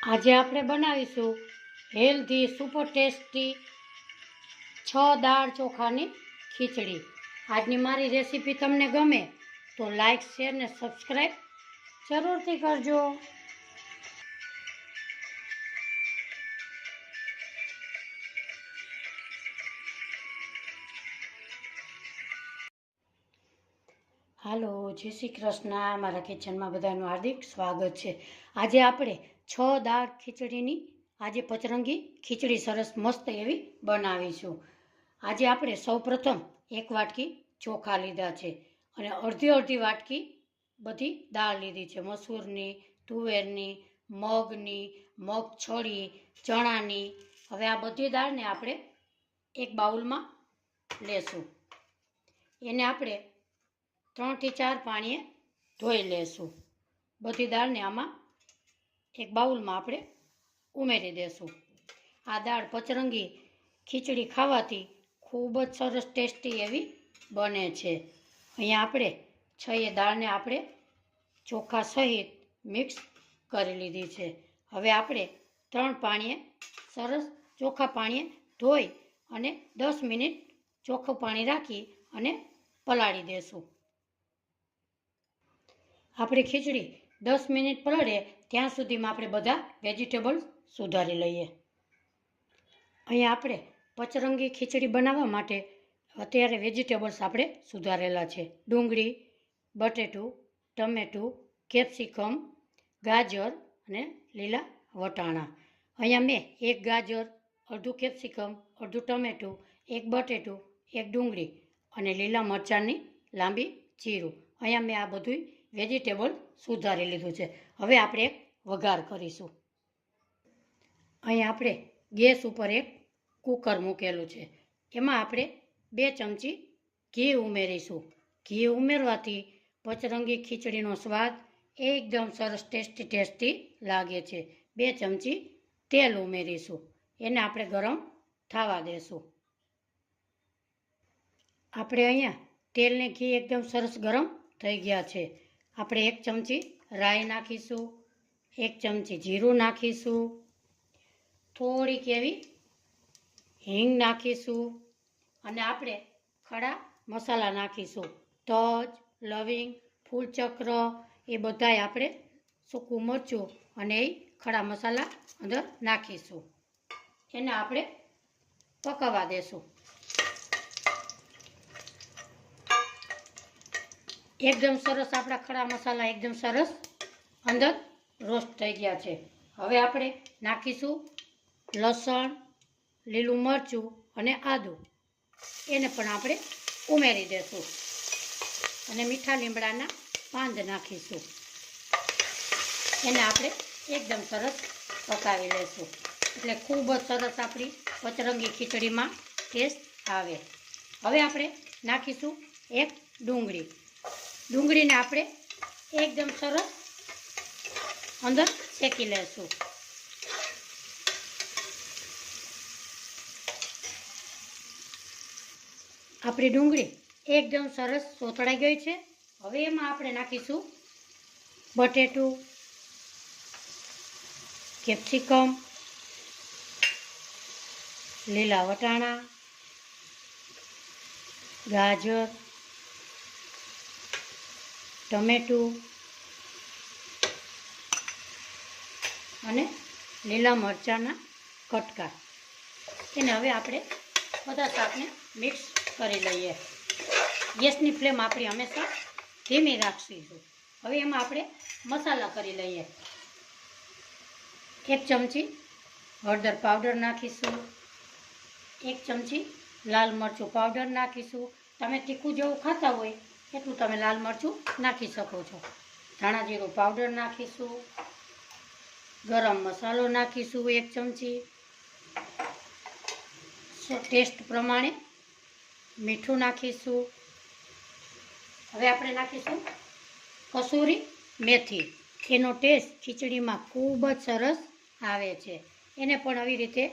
આજે આપણે બનાવીશું હેલ્ધી સુપર ટેસ્ટી 6 દાળ ચોખાની ખીચડી। આજની મારી રેસીપી તમને ગમે તો લાઈક શેર ને સબસ્ક્રાઈબ જરૂરથી કરજો। હાલો, જય શ્રી કૃષ્ણ। મારા કિચનમાં બધાનું હાર્દિક સ્વાગત છે। આજે આપણે 6 દાળ ખીચડીની આજે પચરંગી ખીચડી સરસ મસ્ત એવી બનાવીશું। આજે આપણે સૌપ્રથમ 1 વાટકી ચોખા લીધા છે અને અડધી વાટકી બધી દાળ લીધી છે। મસૂરની, તુવેરની, મગની, મગછળી, ચણાની। હવે આ બધી દાળને આપણે એક બાઉલમાં લેશું। એને આપણે 3 થી 4 પાણીએ ધોઈ લેશું। બધી દાળને આમાં એક બાઉલમાં આપણે ઉમેરી દેશું। આ દાળ પચરંગી ખીચડી ખાવાથી ખૂબ જ સરસ ટેસ્ટી એવી બને છે। અહીંયા આપણે 6 દાળને આપણે ચોખા સહિત મિક્સ કરી લીધી છે। હવે આપણે 3 પાણીએ સરસ ચોખ્ખા પાણીએ ધોઈ અને 10 મિનિટ ચોખ્ખું પાણી રાખી અને પલાળી દેશું। આપણી ખીચડી 10 મિનિટ પલળે ત્યાં સુધીમાં આપણે બધા વેજીટેબલ સુધારી લઈએ। અહીંયા આપણે પચરંગી ખીચડી બનાવવા માટે અત્યારે વેજીટેબલ્સ આપણે સુધારેલા છે। ડુંગળી, બટેટું, ટમેટું, કેપ્સિકમ, ગાજર અને લીલા વટાણા। અહીંયા મેં 1 ગાજર, અડધું કેપ્સિકમ, અડધું ટમેટું, 1 બટેટું, 1 ડુંગળી અને લીલા મરચાંની લાંબી ચીરું અહીંયા મેં આ બધું વેજીટેબલ સુધારી લીધું છે। હવે આપણે એક વઘાર કરીશું। અહીંયા આપણે ગેસ ઉપર એક કુકર મૂકેલું છે। એમાં આપણે 2 ચમચી ઘી ઉમેરીશું। ઘી ઉમેરવાથી પચરંગી ખીચડીનો સ્વાદ એકદમ સરસ ટેસ્ટી લાગે છે। 2 ચમચી તેલ ઉમેરીશું। એને આપણે ગરમ થવા દેશું। આપણે અહીંયા તેલને ઘી એકદમ સરસ ગરમ થઈ ગયા છે। આપણે 1 ચમચી રાઈ નાખીશું, 1 ચમચી જીરું નાખીશું, થોડીક એવી હિંગ નાખીશું અને આપણે ખડા મસાલા નાખીશું। તજ, લવિંગ, ફૂલચક્ર એ બધાય આપણે સૂકું મરચું અને એ ખડા મસાલા અંદર નાખીશું। એને આપણે પકાવવા દેશું। એકદમ સરસ આપણા ખડા મસાલા એકદમ સરસ અંદર રોસ્ટ થઈ ગયા છે। હવે આપણે નાખીશું લસણ, લીલું મરચું અને આદું। એને પણ આપણે ઉમેરી દેશું અને મીઠા લીમડાના પાન નાખીશું। એને આપણે એકદમ સરસ પકાવી લેશું એટલે ખૂબ જ સરસ આપણી પચરંગી ખીચડીમાં ટેસ્ટ આવે। હવે આપણે નાખીશું 1 ડુંગળી। ડુંગળીને આપણે એકદમ સરસ અંદર શેકી લેશું। આપણી ડુંગળી એકદમ સરસ સોતળાઈ ગઈ છે। હવે એમાં આપણે નાખીશું બટેટું, કેપ્સિકમ, લીલા વટાણા, ગાજર, ટમેટું અને લીલા મરચાંના કટકા। એને હવે આપણે બધા શાકને મિક્સ કરી લઈએ। ગેસની ફ્લેમ આપણી હંમેશા ધીમી રાખીશું। હવે એમાં આપણે મસાલા કરી લઈએ। 1 ચમચી હળદર પાવડર નાખીશું, 1 ચમચી લાલ મરચું પાવડર નાખીશું। તમે તીખું જેવું ખાતા હોય એટલું તમે લાલ મરચું નાખી શકો છો। ધાણા જીરું પાવડર નાખીશું, ગરમ મસાલો નાખીશું 1 ચમચી, ટેસ્ટ પ્રમાણે મીઠું નાખીશું। હવે આપણે નાખીશું કસૂરી મેથી। એનો ટેસ્ટ ખીચડીમાં ખૂબ જ સરસ આવે છે। એને પણ આવી રીતે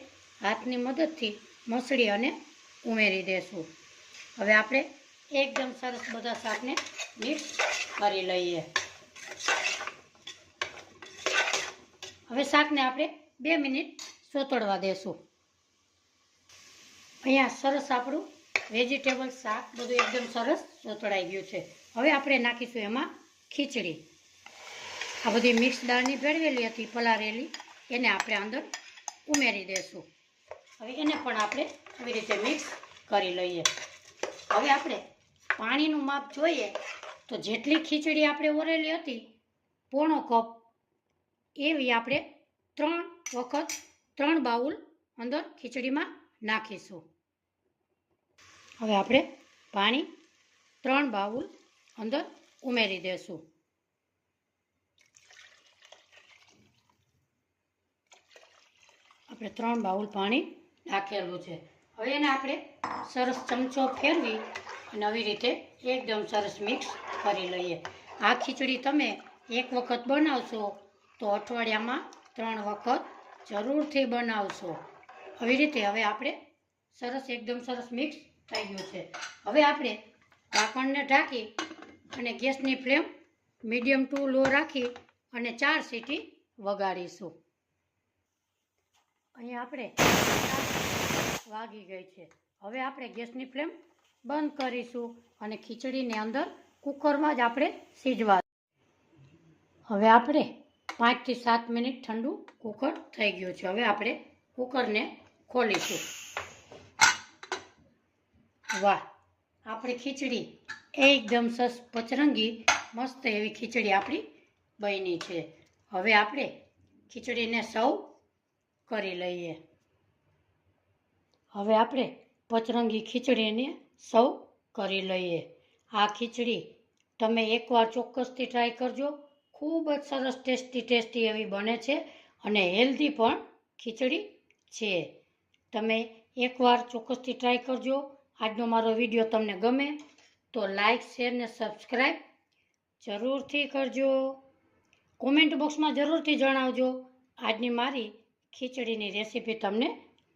હાથની મદદથી મસળી અને ઉમેરી દેશું। હવે આપણે એકદમ સરસ બધા શાકને મિક્સ કરી લઈએ। હવે શાકને આપણે 2 મિનિટ સોતળવા દેશું. અહીંયા સરસ આપણું વેજીટેબલ શાક બધું એકદમ સરસ સોતળાઈ ગયું છે. હવે આપણે નાખીશું એમાં ખીચડી. આ બધી મિક્સ દાળની ભેળવેલી હતી પલાળેલી, એને આપણે અંદર ઉમેરી દઈશું. હવે એને પણ આપણે આવી રીતે મિક્સ કરી લઈએ. હવે આપણે પાણીનું માપ જોઈએ તો જેટલી ખીચડી આપણે ઓરેલી હતી 1/4 કપ એવી આપણે 3 વખત 3 બાઉલ અંદર ખીચડીમાં નાખીશું. હવે આપણે પાણી 3 બાઉલ અંદર ઉમેરી દઈશું. આપણે 3 બાઉલ પાણી નાખેલું છે. હવે એને આપણે સરસ ચમચો ફેરવી અને આવી રીતે એકદમ સરસ મિક્સ કરી લઈએ. આ ખીચડી તમે 1 વખત બનાવશો તો અઠવાડિયામાં 3 વખત જરૂરથી બનાવશો. આવી રીતે હવે આપણે સરસ એકદમ સરસ મિક્સ થઈ ગયું છે. હવે આપણે ઢાંકણને ઢાંકી અને ગેસની ફ્લેમ મીડિયમ ટુ લો રાખી અને 4 સીટી વગાડીશું. અહીંયા આપણે વાગી ગઈ છે. હવે આપણે ગેસની ફ્લેમ બંધ કરીશું અને ખીચડીને અંદર કુકરમાં જ આપણે સીજવા. હવે આપણે 5 થી 7 મિનિટ ઠંડુ કુકર થઈ ગયું છે. હવે આપણે કુકરને ખોલીશું. વાહ, આપણી ખીચડી એકદમ સરસ પચરંગી મસ્ત એવી ખીચડી આપણી બની છે. હવે આપણે ખીચડીને સર્વ કરી લઈએ. હવે આપણે પચરંગી ખીચડીને સર્વ કરી લઈએ. આ ખીચડી તમે એકવાર ચોક્કસથી ટ્રાય કરજો. ખૂબ જ સરસ ટેસ્ટી એવી બને છે અને હેલ્ધી પણ ખીચડી છે. તમે એકવાર ચોક્કસથી ટ્રાય કરજો. આજનો મારો વિડીયો તમને ગમે તો લાઈક, શેર ને સબસ્ક્રાઈબ જરૂરથી કરજો. કોમેન્ટ બોક્સમાં જરૂરથી જણાવજો આજની મારી ખીચડીની રેસીપી તમને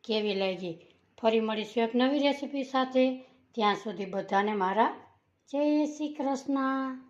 કેવી લાગી. ફરી મળીશું એક નવી રેસીપી સાથે. ત્યાં સુધી બધાને મારા જય શ્રી કૃષ્ણ.